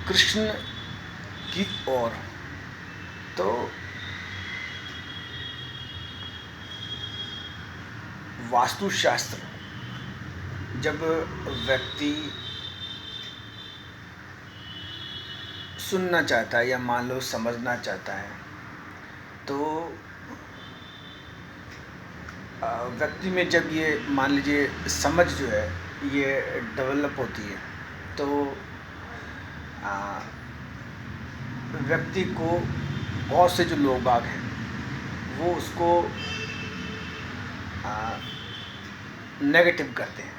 कृष्ण की ओर। तो वास्तुशास्त्र जब व्यक्ति सुनना चाहता है या मान लो समझना चाहता है, तो व्यक्ति में जब ये मान लीजिए समझ जो है ये डेवलप होती है, तो व्यक्ति को बहुत से जो लोग बाग हैं वो उसको नेगेटिव करते हैं।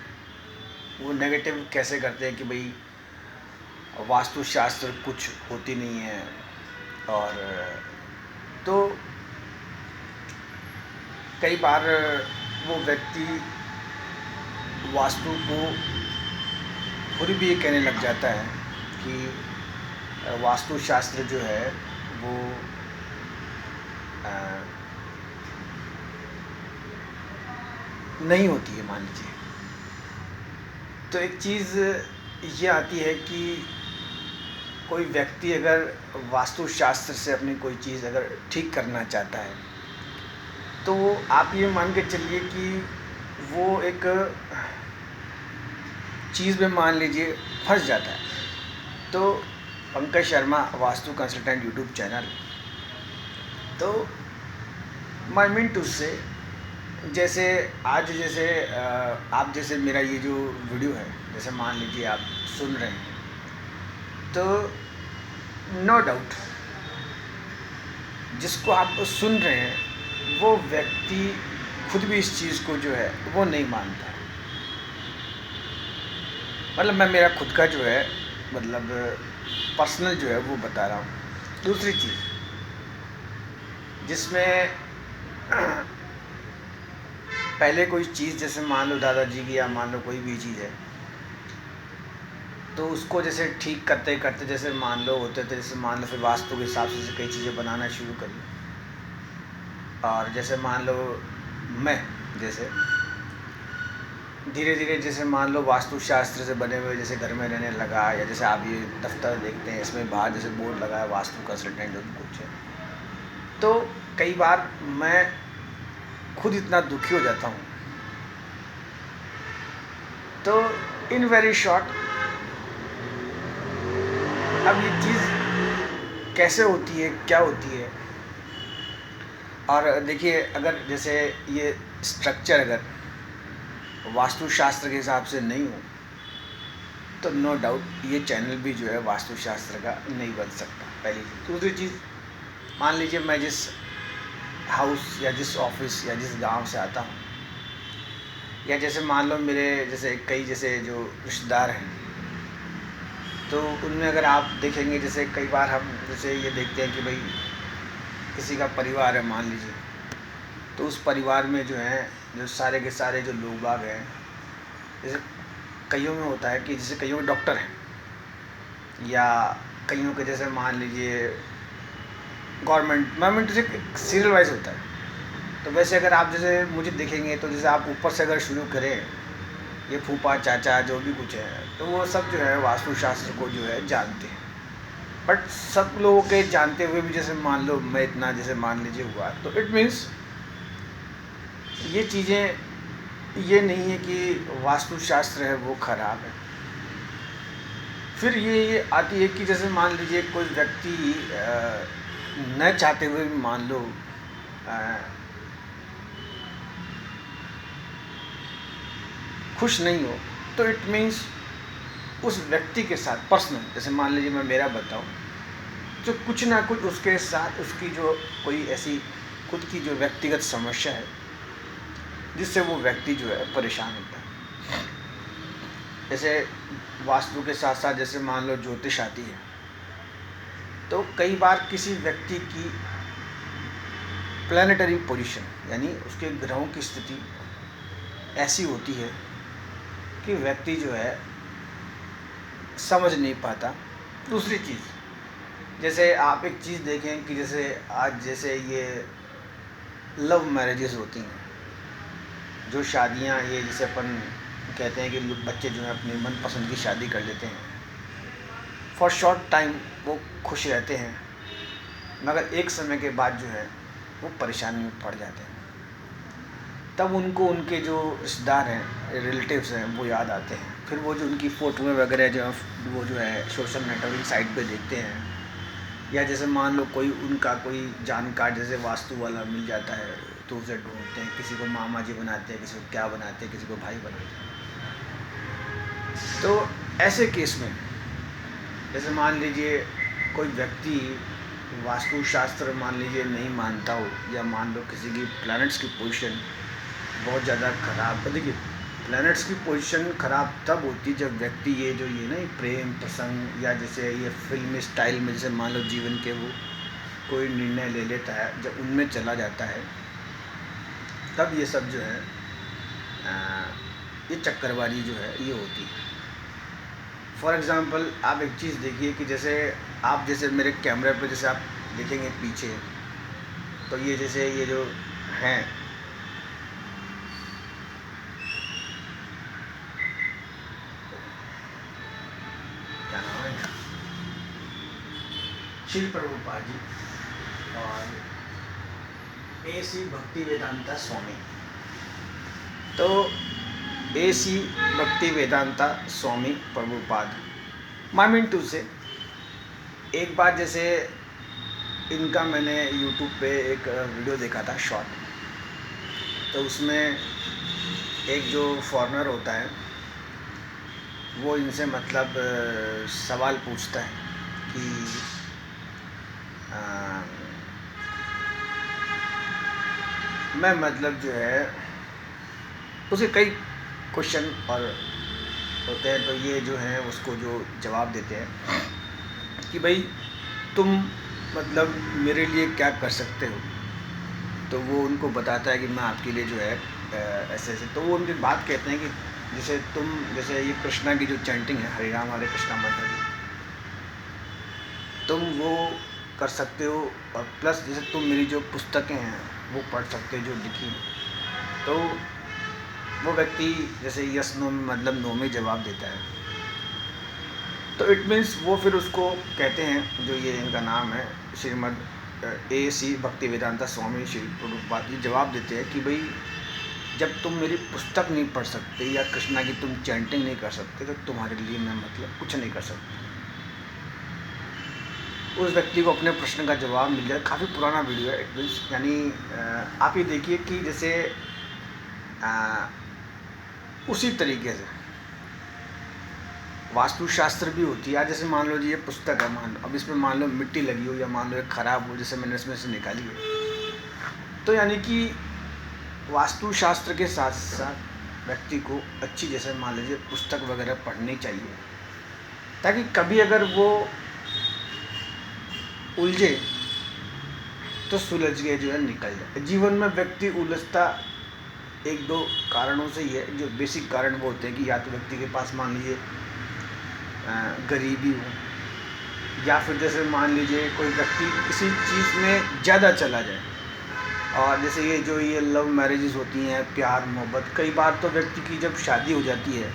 वो नेगेटिव कैसे करते हैं कि भाई वास्तुशास्त्र कुछ होती नहीं है। और तो कई बार वो व्यक्ति वास्तु को खुद भी ये कहने लग जाता है कि वास्तुशास्त्र जो है वो नहीं होती है, मान लीजिए। तो एक चीज़ ये आती है कि कोई व्यक्ति अगर वास्तुशास्त्र से अपनी कोई चीज़ अगर ठीक करना चाहता है, तो आप ये मान के चलिए कि वो एक चीज़ में मान लीजिए फंस जाता है। तो Pankaj Sharma vastu consultant YouTube channel, तो माय मीन टू से जैसे आज जैसे आप जैसे मेरा ये जो वीडियो है, जैसे मान लीजिए आप सुन रहे हैं, तो नो डाउट जिसको आप सुन रहे हैं वो व्यक्ति खुद भी इस चीज़ को जो है वो नहीं मानता है। मतलब मैं मेरा खुद का जो है मतलब पर्सनल जो है वो बता रहा हूँ। दूसरी चीज़ जिसमें पहले कोई चीज़ जैसे मान लो दादाजी की या मान लो कोई भी चीज़ है, तो उसको जैसे ठीक करते करते जैसे मान लो होते थे, जैसे मान लो फिर वास्तु के हिसाब से कई चीज़ें बनाना शुरू करी। और जैसे मान लो मैं जैसे धीरे धीरे जैसे मान लो वास्तुशास्त्र से बने हुए जैसे घर में रहने लगा, या जैसे आप ये दफ्तर देखते हैं इसमें बाहर जैसे बोर्ड लगा है वास्तु कंसल्टेंट जो कुछ है, तो कई बार मैं खुद इतना दुखी हो जाता हूँ। तो इन वेरी शॉर्ट, अब ये चीज़ कैसे होती है, क्या होती है। और देखिए अगर जैसे ये स्ट्रक्चर अगर वास्तुशास्त्र के हिसाब से नहीं हो, तो नो डाउट ये चैनल भी जो है वास्तुशास्त्र का नहीं बन सकता, पहली चीज़। दूसरी चीज़, मान लीजिए मैं जिस हाउस या जिस ऑफिस या जिस गांव से आता हूँ, या जैसे मान लो मेरे जैसे कई जैसे जो रिश्तेदार हैं, तो उनमें अगर आप देखेंगे जैसे कई बार हम जैसे ये देखते हैं कि भाई किसी का परिवार है मान लीजिए, तो उस परिवार में जो है जो सारे के सारे जो लोग बाग हैं, जैसे कईयों में होता है कि जैसे कईयों के डॉक्टर हैं, या कईयों के जैसे मान लीजिए गवर्नमेंट से सीरियल वाइज होता है। तो वैसे अगर आप जैसे मुझे देखेंगे तो जैसे आप ऊपर से अगर शुरू करें, ये फूफा चाचा जो भी कुछ है, तो वो सब जो है वास्तुशास्त्र को जो है जानते हैं। बट सब लोगों के जानते हुए भी जैसे मान लो मैं इतना जैसे मान लीजिए हुआ, तो इट मीन्स ये चीज़ें ये नहीं है कि वास्तुशास्त्र है वो ख़राब है। फिर ये आती है कि जैसे मान लीजिए कोई व्यक्ति न चाहते हुए भी मान लो खुश नहीं हो, तो इट मीन्स उस व्यक्ति के साथ पर्सनल, जैसे मान लीजिए मैं मेरा बताऊं, जो कुछ ना कुछ उसके साथ उसकी जो कोई ऐसी खुद की जो व्यक्तिगत समस्या है जिससे वो व्यक्ति जो है परेशान होता है। जैसे वास्तु के साथ साथ जैसे मान लो ज्योतिष आती है, तो कई बार किसी व्यक्ति की प्लैनेटरी पोजीशन यानी उसके ग्रहों की स्थिति ऐसी होती है कि व्यक्ति जो है समझ नहीं पाता। दूसरी चीज़, जैसे आप एक चीज़ देखें कि जैसे आज जैसे ये लव मैरिजेस होती हैं, जो शादियां ये जैसे अपन कहते हैं कि बच्चे जो है अपनी मनपसंद की शादी कर लेते हैं, फॉर शॉर्ट टाइम वो खुश रहते हैं, मगर एक समय के बाद जो है वो परेशानी में पड़ जाते हैं। तब उनको उनके जो रिश्तेदार हैं, रिलेटिव्स हैं, वो याद आते हैं। फिर वो जो उनकी फ़ोटोएँ वगैरह जो वो जो है सोशल नेटवर्किंग साइट पे देखते हैं, या जैसे मान लो कोई उनका कोई जानकार जैसे वास्तु वाला मिल जाता है तो उसे ढूंढते हैं, किसी को मामा जी बनाते हैं, किसी को क्या बनाते हैं, किसी को भाई बनाते हैं। तो ऐसे केस में जैसे मान लीजिए कोई व्यक्ति वास्तुशास्त्र मान लीजिए नहीं मानता हो, या मान लो किसी की प्लैनेट्स की पोजीशन बहुत ज़्यादा ख़राब। देखिए, प्लैनेट्स की पोजीशन ख़राब तब होती जब व्यक्ति ये ना प्रेम प्रसंग या जैसे ये फिल्म स्टाइल में जैसे मान लो जीवन के वो कोई निर्णय ले लेता है, जब उनमें चला जाता है तब ये सब जो है ये चक्करबाजी जो है ये होती है। फॉर एग्ज़ाम्पल आप एक चीज़ देखिए कि जैसे आप जैसे मेरे कैमरे पे जैसे आप देखेंगे पीछे, तो ये जैसे ये जो हैं क्या नाम है, श्री प्रभुपाद जी और AC भक्ति वेदांता स्वामी। तो AC भक्ति वेदांता स्वामी प्रभुपाद, माई मीन टू से एक बार जैसे इनका मैंने यूट्यूब पे एक वीडियो देखा था शॉर्ट, तो उसमें एक जो फॉरेनर होता है वो इनसे मतलब सवाल पूछता है कि मैं मतलब जो है उसे कई क्वेश्चन और होते हैं, तो ये जो है उसको जो जवाब देते हैं कि भाई तुम मतलब मेरे लिए क्या कर सकते हो। तो वो उनको बताता है कि मैं आपके लिए जो है ऐसे ऐसे। तो वो उनकी बात कहते हैं कि जैसे तुम जैसे ये कृष्णा की जो चैंटिंग है, हरे राम हरे कृष्णा मंत्र की, तुम वो कर सकते हो, और प्लस जैसे तुम मेरी जो पुस्तकें हैं वो पढ़ सकते हो जो लिखी। तो वो व्यक्ति जैसे यस नो में मतलब नो में जवाब देता है, तो इट मीन्स वो फिर उसको कहते हैं, जो ये इनका नाम है श्रीमद AC भक्ति वेदांता स्वामी श्री प्रभुपाद जी जवाब देते हैं कि भाई जब तुम मेरी पुस्तक नहीं पढ़ सकते या कृष्णा की तुम चैंटिंग नहीं कर सकते, तो तुम्हारे लिए मैं मतलब कुछ नहीं कर सकता। उस व्यक्ति को अपने प्रश्न का जवाब मिल जाए। काफ़ी पुराना वीडियो है, इट मीन्स यानी आप ये देखिए कि जैसे उसी तरीके से वास्तुशास्त्र भी होती है। आज जैसे मान लो जी ये पुस्तक है, मान लो अब इसमें मान लो मिट्टी लगी हो या मान लो ये ख़राब हो, जैसे मैंने इसमें से निकाली है, तो यानी कि वास्तुशास्त्र के साथ साथ व्यक्ति को अच्छी जैसे मान लीजिए पुस्तक वगैरह पढ़नी चाहिए, ताकि कभी अगर वो उलझे तो सुलझ के जो है निकल जाए। जीवन में व्यक्ति उलझता एक दो कारणों से ही है। जो बेसिक कारण वो होते हैं कि या तो व्यक्ति के पास मान लीजिए गरीबी हो, या फिर जैसे मान लीजिए कोई व्यक्ति किसी चीज़ में ज़्यादा चला जाए। और जैसे ये जो ये लव मैरिजेस होती हैं, प्यार मोहब्बत, कई बार तो व्यक्ति की जब शादी हो जाती है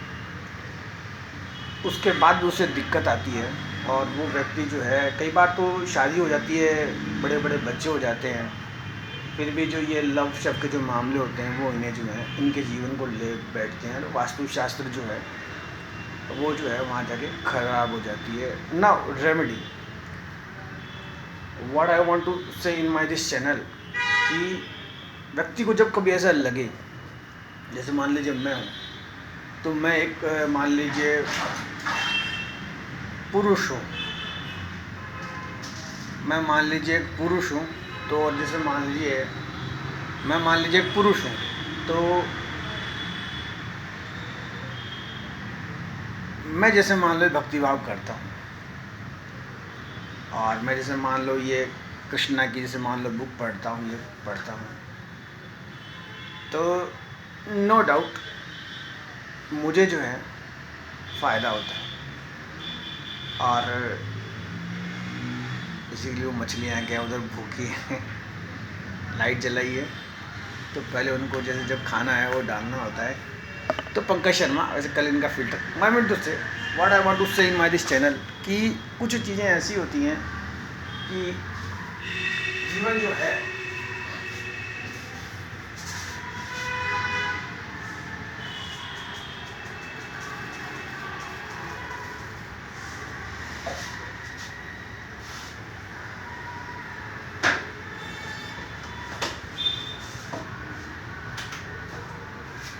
उसके बाद भी उसे दिक्कत आती है, और वो व्यक्ति जो है कई बार तो शादी हो जाती है, बड़े बड़े बच्चे हो जाते हैं, फिर भी जो ये लव शब्द के जो मामले होते हैं वो इन्हें जो है इनके जीवन को ले बैठते हैं। वास्तुशास्त्र जो है वो जो है वहाँ जाके ख़राब हो जाती है। Now remedy what I want to say in my this channel, कि व्यक्ति को जब कभी ऐसा लगे, जैसे मान लीजिए मैं हूँ, तो मैं एक मान लीजिए पुरुष हूँ, मैं मान लीजिए एक पुरुष हूँ, तो और जैसे मान लीजिए मैं मान लीजिए एक पुरुष हूँ, तो मैं जैसे मान लो भक्तिभाव करता हूँ, और मैं जैसे मान लो ये कृष्णा की जैसे मान लो बुक पढ़ता हूँ, ये पढ़ता हूँ, तो नो डाउट मुझे जो है फ़ायदा होता है। और इसीलिए वो मछलियाँ क्या उधर भूखी हैं, लाइट जलाई है, तो पहले उनको जैसे जब खाना है वो डालना होता है। तो पंकज शर्मा वैसे कल इनका फिल्टर माई मीन टू से what I want to say in my this channel कि कुछ चीज़ें ऐसी होती हैं कि जीवन जो है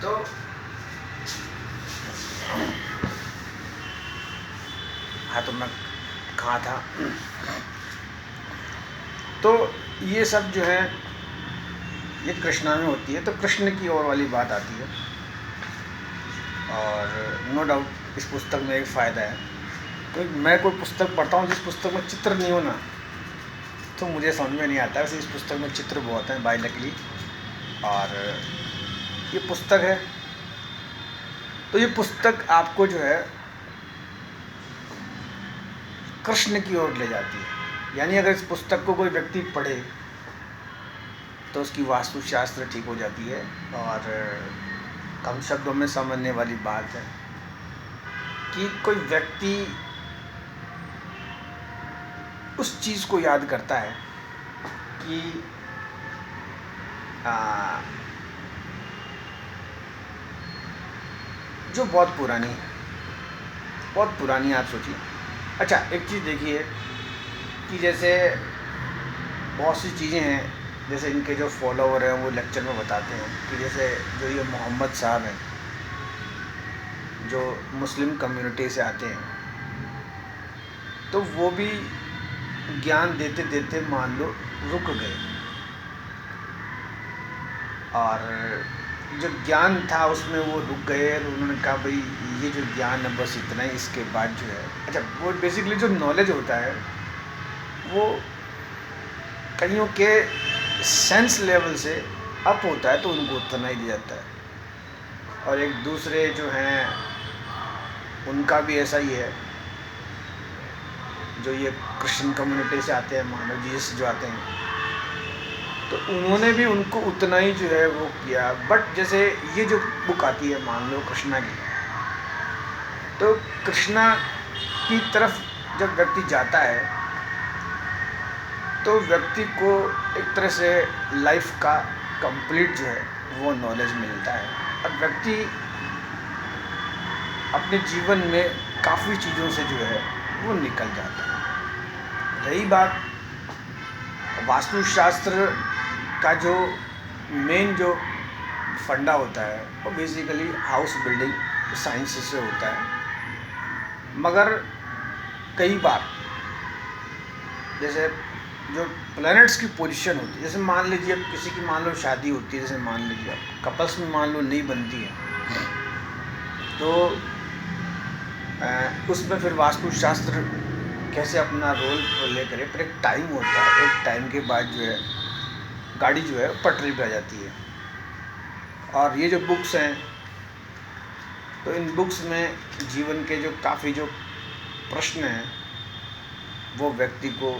तो हाँ तो मैं कहाँ था। तो ये सब जो है ये कृष्णा में होती है, तो कृष्ण की ओर वाली बात आती है। और नो डाउट इस पुस्तक में एक फ़ायदा है, क्योंकि मैं कोई पुस्तक पढ़ता हूँ जिस पुस्तक में चित्र नहीं हो ना, तो मुझे समझ में नहीं आता। वैसे इस पुस्तक में चित्र बहुत हैं बाय लकली, और ये पुस्तक है तो ये पुस्तक आपको जो है कृष्ण की ओर ले जाती है। यानी अगर इस पुस्तक को कोई व्यक्ति पढ़े तो उसकी वास्तुशास्त्र ठीक हो जाती है। और कम शब्दों में समझने वाली बात है कि कोई व्यक्ति उस चीज़ को याद करता है कि जो बहुत पुरानी आप सोचिए। अच्छा एक चीज़ देखिए कि जैसे बहुत सी चीज़ें हैं, जैसे इनके जो फॉलोवर हैं वो लेक्चर में बताते हैं कि जैसे जो ये मोहम्मद साहब हैं जो मुस्लिम कम्युनिटी से आते हैं, तो वो भी ज्ञान देते देते मान लो रुक गए, और जो ज्ञान था उसमें वो रुक गए और उन्होंने कहा भाई ये जो ज्ञान है बस इतना ही, इसके बाद जो है अच्छा वो बेसिकली जो नॉलेज होता है वो कईयों के सेंस लेवल से अप होता है तो उनको उतना ही दिया जाता है। और एक दूसरे जो हैं उनका भी ऐसा ही है, जो ये क्रिश्चियन कम्युनिटी से आते हैं, मानव जीसस जो आते हैं, तो उन्होंने भी उनको उतना ही जो है वो किया। बट जैसे ये जो बुक आती है मान लो कृष्णा की, तो कृष्णा की तरफ जब व्यक्ति जाता है तो व्यक्ति को एक तरह से लाइफ का कंप्लीट जो है वो नॉलेज मिलता है, और व्यक्ति अपने जीवन में काफ़ी चीज़ों से जो है वो निकल जाता है। रही बात वास्तुशास्त्र का, जो मेन जो फंडा होता है वो बेसिकली हाउस बिल्डिंग साइंस से होता है। मगर कई बार जैसे जो प्लैनेट्स की पोजीशन होती है, जैसे मान लीजिए अब किसी की मान लो शादी होती है, जैसे मान लीजिए अब कपल्स में मान लो नहीं बनती है, तो उसमें फिर वास्तुशास्त्र कैसे अपना रोल प्ले करे। पर एक टाइम होता है, एक टाइम के बाद जो है गाड़ी जो है पटरी पे आ जाती है। और ये जो बुक्स हैं, तो इन बुक्स में जीवन के जो काफ़ी जो प्रश्न हैं वो व्यक्ति को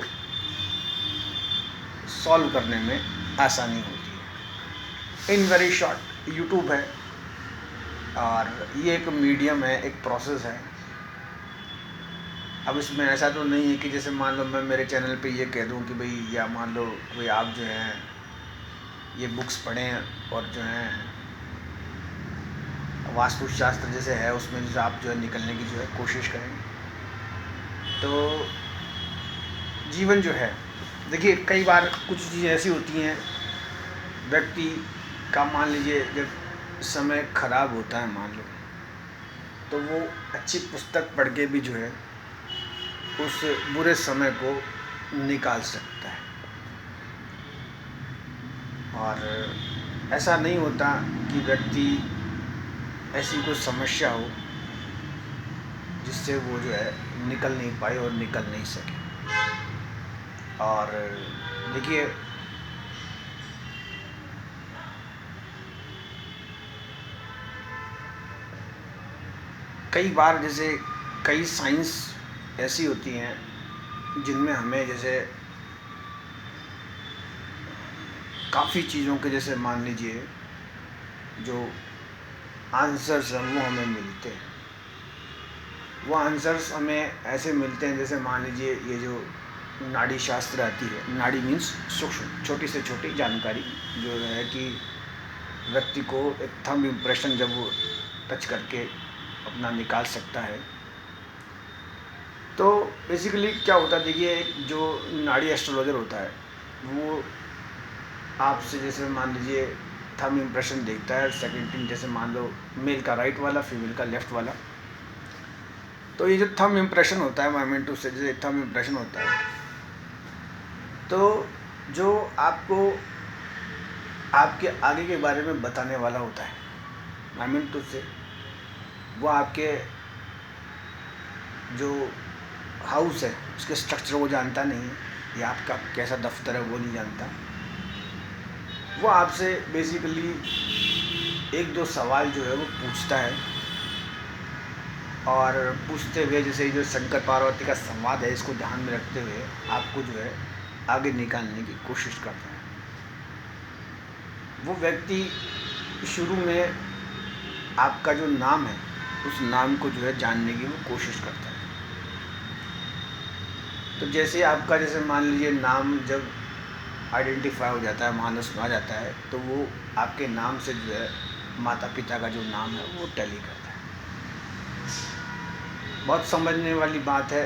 सॉल्व करने में आसानी होती है। इन वेरी शॉर्ट यूट्यूब है, और ये एक मीडियम है, एक प्रोसेस है। अब इसमें ऐसा तो नहीं है कि जैसे मान लो मैं मेरे चैनल पे ये कह दूं कि भाई, या मान लो कोई आप जो हैं ये बुक्स पढ़ें और जो है वास्तुशास्त्र जैसे है उसमें जो आप जो है निकलने की जो है कोशिश करें। तो जीवन जो है देखिए, कई बार कुछ चीज़ें ऐसी होती हैं व्यक्ति का, मान लीजिए जब समय ख़राब होता है मान लो, तो वो अच्छी पुस्तक पढ़ के भी जो है उस बुरे समय को निकाल सकता है। और ऐसा नहीं होता कि व्यक्ति ऐसी कोई समस्या हो जिससे वो जो है निकल नहीं पाए और निकल नहीं सके। और देखिए कई बार जैसे कई साइंस ऐसी होती हैं जिनमें हमें जैसे काफ़ी चीज़ों के, जैसे मान लीजिए जो आंसर्स हैं वो हमें मिलते हैं। वो आंसर्स हमें ऐसे मिलते हैं जैसे मान लीजिए ये जो नाड़ी शास्त्र आती है, नाड़ी मीन्स सूक्ष्म छोटी से छोटी जानकारी जो है कि व्यक्ति को एक थंब इम्प्रेशन जब वो टच करके अपना निकाल सकता है। तो बेसिकली क्या होता है, देखिए एक जो नाड़ी एस्ट्रोलॉजर होता है वो आपसे जैसे मान लीजिए थंब इम्प्रेशन देखता है, सेकंड थिंग जैसे मान लो मेल का राइट वाला, फीमेल का लेफ्ट वाला। तो ये जो थंब इम्प्रेशन होता है मोमेंट से जैसे थंब इम्प्रेशन होता है, तो जो आपको आपके आगे के बारे में बताने वाला होता है मोमेंट से, वो आपके जो हाउस है उसके स्ट्रक्चर को जानता नहीं है या आपका कैसा दफ्तर है वो नहीं जानता। वो आपसे बेसिकली एक दो सवाल जो है वो पूछता है, और पूछते हुए जैसे जो शंकर पार्वती का संवाद है इसको ध्यान में रखते हुए आपको जो है आगे निकालने की कोशिश करता है। वो व्यक्ति शुरू में आपका जो नाम है उस नाम को जो है जानने की वो कोशिश करता है। तो जैसे आपका जैसे मान लीजिए नाम जब आइडेंटिफाई हो जाता है, मान लो आ जाता है, तो वो आपके नाम से जो है माता पिता का जो नाम है वो टैली करता है। बहुत समझने वाली बात है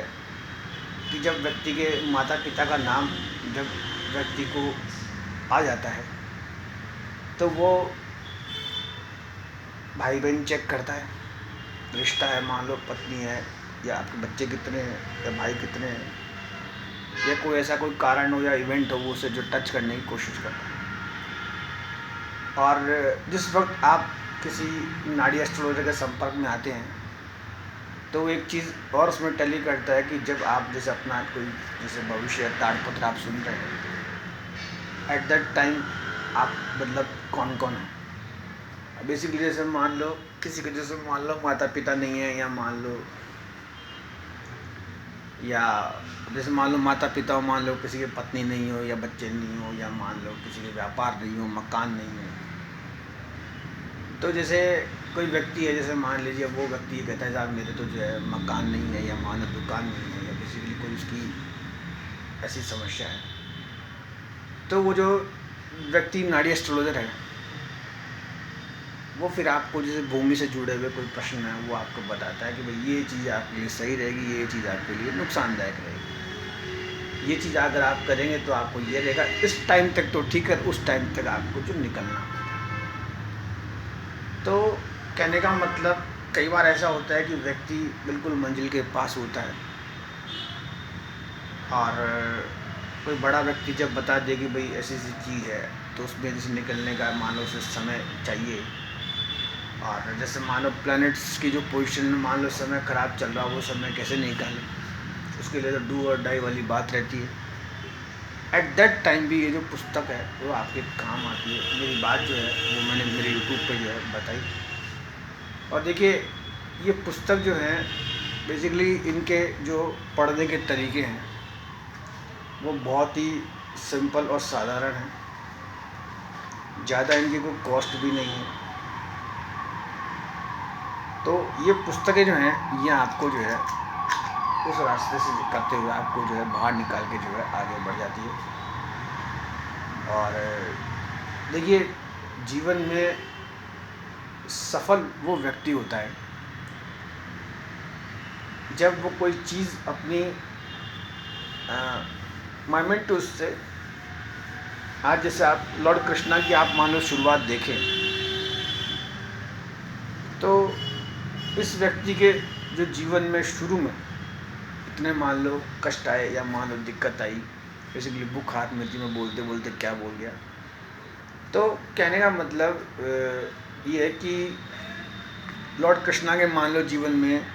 कि जब व्यक्ति के माता पिता का नाम जब व्यक्ति को आ जाता है तो वो भाई बहन चेक करता है, रिश्ता है, मान लो पत्नी है या आपके बच्चे कितने हैं या भाई कितने हैं, या कोई ऐसा कोई कारण हो या इवेंट हो वो उसे जो टच करने की कोशिश करता है। और जिस वक्त आप किसी नाड़ी एस्ट्रोलॉजर के संपर्क में आते हैं तो एक चीज़ और उसमें टैली करता है कि जब आप जैसे अपना कोई जैसे भविष्य ताड़पत्र आप सुन रहे हैं, एट दैट टाइम आप मतलब कौन कौन है। बेसिकली जैसे मान लो किसी के जैसे मान लो माता पिता नहीं है, या मान लो या जैसे मान लो माता पिता हो, मान लो किसी की पत्नी नहीं हो या बच्चे नहीं हो, या मान लो किसी के व्यापार नहीं हो, मकान नहीं हो। तो जैसे कोई व्यक्ति है, जैसे मान लीजिए वो व्यक्ति ये कहता है साहब मेरे तो जो है मकान नहीं है या मान लो दुकान नहीं है, या बेसिकली कोई उसकी ऐसी समस्या है, तो वो जो व्यक्ति नाड़ी एस्ट्रोलॉजर है वो फिर आपको जैसे भूमि से जुड़े हुए कोई प्रश्न है वो आपको बताता है कि भाई ये चीज़ आपके लिए सही रहेगी, ये चीज़ आपके लिए नुकसानदायक रहेगी, ये चीज़ अगर आप करेंगे तो आपको ये रहेगा, इस टाइम तक तो ठीक है, उस टाइम तक आपको जो निकलना होता है। तो कहने का मतलब कई बार ऐसा होता है कि व्यक्ति बिल्कुल मंजिल के पास होता है और कोई बड़ा व्यक्ति जब बता दे कि भाई ऐसी ऐसी चीज़ है तो उसमें जैसे निकलने का मान लो उसे समय चाहिए, और जैसे मान लो प्लैनेट्स की जो पोजीशन में मान लो समय ख़राब चल रहा हो वो समय कैसे निकालें, उसके लिए तो डू और डाई वाली बात रहती है। एट दैट टाइम भी ये जो पुस्तक है वो आपके काम आती है। मेरी बात जो है वो मैंने मेरे यूट्यूब पे जो है बताई। और देखिए ये पुस्तक जो है बेसिकली इनके जो पढ़ने के तरीके हैं वो बहुत ही सिंपल और साधारण हैं, ज़्यादा इनकी कोई कॉस्ट भी नहीं है। तो ये पुस्तकें जो हैं ये आपको जो है उस रास्ते से करते हुए आपको जो है बाहर निकाल के जो है आगे बढ़ जाती है। और देखिए जीवन में सफल वो व्यक्ति होता है जब वो कोई चीज़ अपनी मोमेंट उससे, आज जैसे आप लॉर्ड कृष्णा की आप मान लो शुरुआत देखें तो इस व्यक्ति के जो जीवन में शुरू में इतने मान लो कष्ट आए या मान लो दिक्कत आई, बेसिकली बुक हाथ में थी, मैं बोलते बोलते क्या बोल गया। तो कहने का मतलब ये है कि लॉर्ड कृष्णा के मान लो जीवन में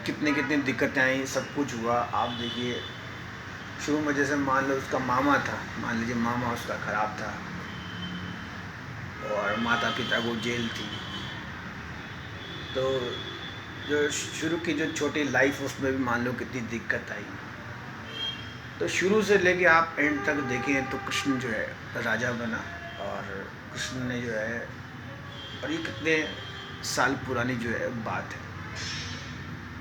कितनी कितनी दिक्कतें आई, सब कुछ हुआ। आप देखिए शुरू में जैसे मान लो उसका मामा था, मान लीजिए मामा उसका ख़राब था और माता पिता को जेल थी, तो जो शुरू की जो छोटी लाइफ उसमें भी मान लो कितनी दिक्कत आई। तो शुरू से लेके आप एंड तक देखें तो कृष्ण जो है राजा बना, और कृष्ण ने जो है, और ये कितने साल पुरानी जो है बात है।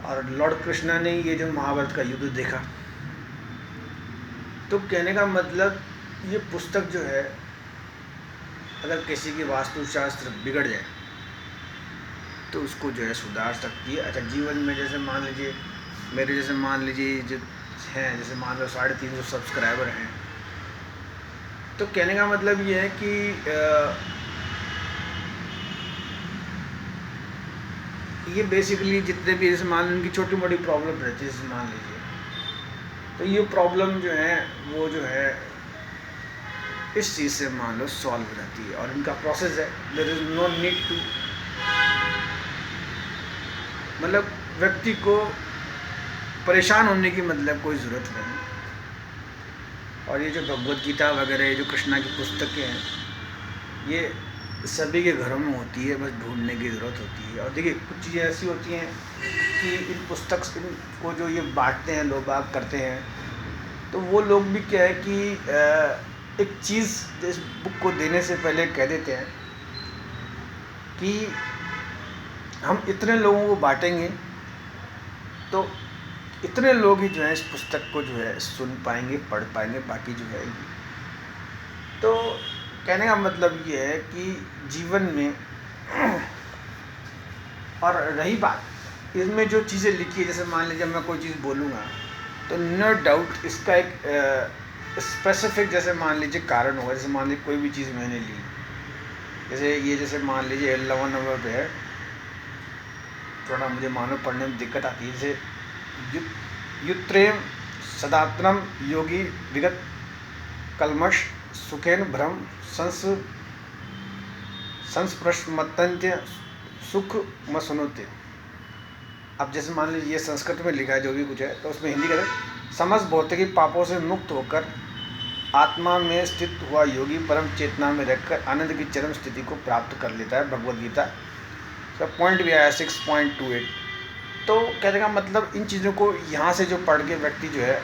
और लॉर्ड कृष्णा ने ये जो महाभारत का युद्ध देखा, तो कहने का मतलब ये पुस्तक जो है, अगर किसी की वास्तुशास्त्र बिगड़ जाए तो उसको जो है सुधार सकती है। अच्छा, जीवन में जैसे मान लीजिए मेरे जैसे मान लीजिए जो हैं, जैसे मान लो 350 सब्सक्राइबर हैं, तो कहने का मतलब ये है कि ये बेसिकली जितने भी जैसे मान लो उनकी छोटी मोटी प्रॉब्लम रहती है, जैसे मान लीजिए, तो ये प्रॉब्लम जो है वो जो है इस चीज़ से मान लो सॉल्व हो जाती है। और इनका प्रोसेस है, there is no need to, मतलब व्यक्ति को परेशान होने की मतलब कोई ज़रूरत नहीं। और ये जो भगवत गीता वगैरह, ये जो कृष्णा की पुस्तकें हैं, ये सभी के घरों में होती है, बस ढूंढने की ज़रूरत होती है। और देखिए कुछ चीज़ें ऐसी होती हैं कि इन पुस्तक को जो ये बांटते हैं, लोग बाग करते हैं, तो वो लोग भी क्या है कि एक चीज़ इस बुक को देने से पहले कह देते हैं कि हम इतने लोगों को बांटेंगे तो इतने लोग ही जो है इस पुस्तक को जो है सुन पाएंगे, पढ़ पाएंगे, बाकी जो है। तो कहने का मतलब ये है कि जीवन में और रही बात इसमें जो चीज़ें लिखी है, जैसे मान लीजिए मैं कोई चीज़ बोलूँगा तो नो डाउट इसका एक स्पेसिफिक जैसे मान लीजिए कारण होगा। जैसे मान लीजिए कोई भी चीज़ मैंने ली, जैसे ये जैसे मान लीजिए 11 नंबर पे है, थोड़ा मुझे मानो पढ़ने में दिक्कत आती है। जैसे युत्रेम सदात्मम योगी विगत कलमश सुखेन भ्रम संस्पृशमत्यंत्य सुख मसुनोते। अब जैसे मान लीजिए ये संस्कृत में लिखा है जो भी कुछ है, तो उसमें हिंदी कहते हैं, समस्त भौतिक पापों से मुक्त होकर आत्मा में स्थित हुआ योगी परम चेतना में रहकर आनंद की चरम स्थिति को प्राप्त कर लेता है। भगवद गीता का पॉइंट भी आया 6.28। तो कहने का मतलब इन चीज़ों को यहाँ से जो पढ़ के व्यक्ति जो है,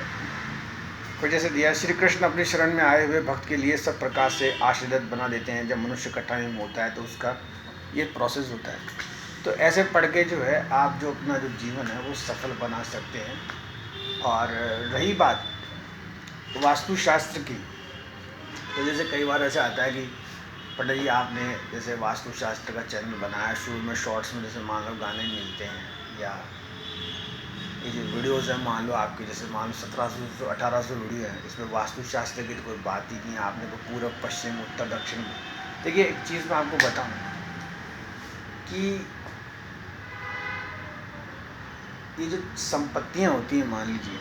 कोई जैसे दिया श्री कृष्ण अपनी शरण में आए हुए भक्त के लिए सब प्रकार से आशीर्वाद बना देते हैं। जब मनुष्य कठिनाई में होता है तो उसका ये प्रोसेस होता है। तो ऐसे पढ़ के जो है आप जो अपना जो जीवन है वो सफल बना सकते हैं। और रही बात वास्तुशास्त्र की, तो जैसे कई बार ऐसा आता है कि पंडित जी आपने जैसे वास्तुशास्त्र का चैनल बनाया, शुरू में शॉर्ट्स में जैसे मान लो गाने मिलते हैं, या ये जो वीडियोज़ हैं मान लो आपके जैसे मान लो 1700 से 1800 वीडियो है, इसमें वास्तुशास्त्र की तो कोई बात ही नहीं है। आपने तो पूरब पश्चिम उत्तर दक्षिण। देखिए एक चीज़ मैं आपको बताऊँ कि ये जो संपत्तियाँ होती हैं, मान लीजिए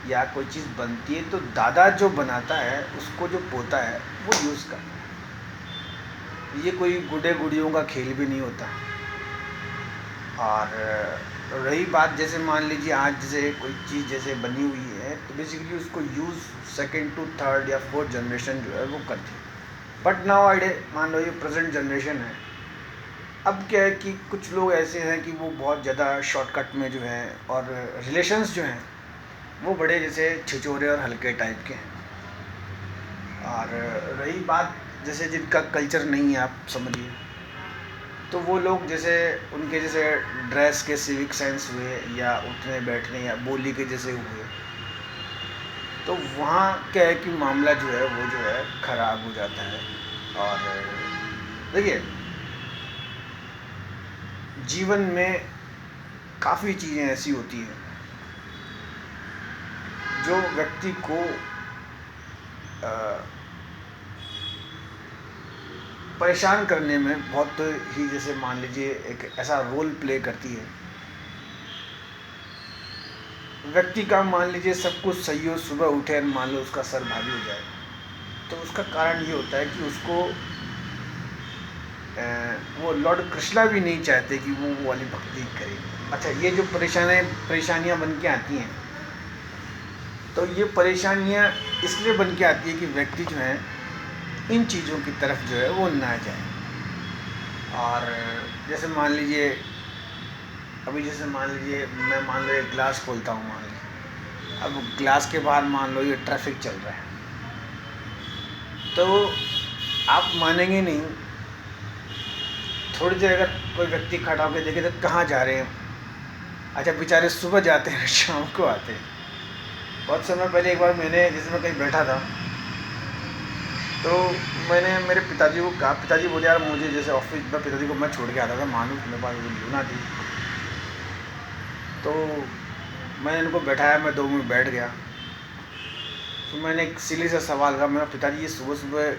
या कोई चीज़ बनती है, तो दादा जो बनाता है उसको जो पोता है वो यूज़ करता है। ये कोई गुड्डे गुड़ियों का खेल भी नहीं होता। और रही बात जैसे मान लीजिए आज जैसे कोई चीज़ जैसे बनी हुई है, तो बेसिकली उसको यूज़ सेकंड टू थर्ड या फोर्थ जनरेशन जो है वो करती है। बट नाउ आइडे मान लो ये प्रेजेंट जनरेशन है, अब क्या है कि कुछ लोग ऐसे हैं कि वो बहुत ज़्यादा शॉर्टकट में जो है, और रिलेशंस जो हैं वो बड़े जैसे छिछोरे और हल्के टाइप के हैं। और रही बात जैसे जिनका कल्चर नहीं है, आप समझिए, तो वो लोग जैसे उनके जैसे ड्रेस के सिविक सेंस हुए या उठने बैठने या बोली के जैसे हुए, तो वहाँ क्या है कि मामला जो है वो जो है ख़राब हो जाता है। और देखिए जीवन में काफ़ी चीज़ें ऐसी होती हैं जो व्यक्ति को परेशान करने में बहुत ही जैसे मान लीजिए एक ऐसा रोल प्ले करती है। व्यक्ति का मान लीजिए सब कुछ सही हो, सुबह उठे और मान लो उसका सर भारी हो जाए, तो उसका कारण ये होता है कि उसको वो लॉर्ड कृष्णा भी नहीं चाहते कि वो वाली भक्ति करे। अच्छा, ये जो परेशानियाँ बन के आती हैं, तो ये परेशानियाँ इसलिए बन के आती है कि व्यक्ति जो है इन चीज़ों की तरफ जो है वो ना जाए। और जैसे मान लीजिए अभी जैसे मान लीजिए मैं मान लो एक ग्लास खोलता हूँ, मान लीजिए अब ग्लास के बाहर मान लो ये ट्रैफिक चल रहा है, तो आप मानेंगे नहीं, थोड़ी देर अगर कोई व्यक्ति खड़ा होकर देखे तो कहाँ जा रहे हैं, अच्छा बेचारे सुबह जाते हैं शाम को आते हैं। बहुत समय पहले एक बार मैंने, जैसे मैं कहीं बैठा था, तो मैंने मेरे पिताजी को कहा, पिताजी बोले यार मुझे, जैसे ऑफिस में पिताजी को मैं छोड़ के आता था मानूस, मेरे पास वो लूना थी, तो मैंने इनको बैठाया, मैं 2 मिनट बैठ गया। तो मैंने एक सिली सा सवाल कहा, मैं पिताजी ये सुबह सुबह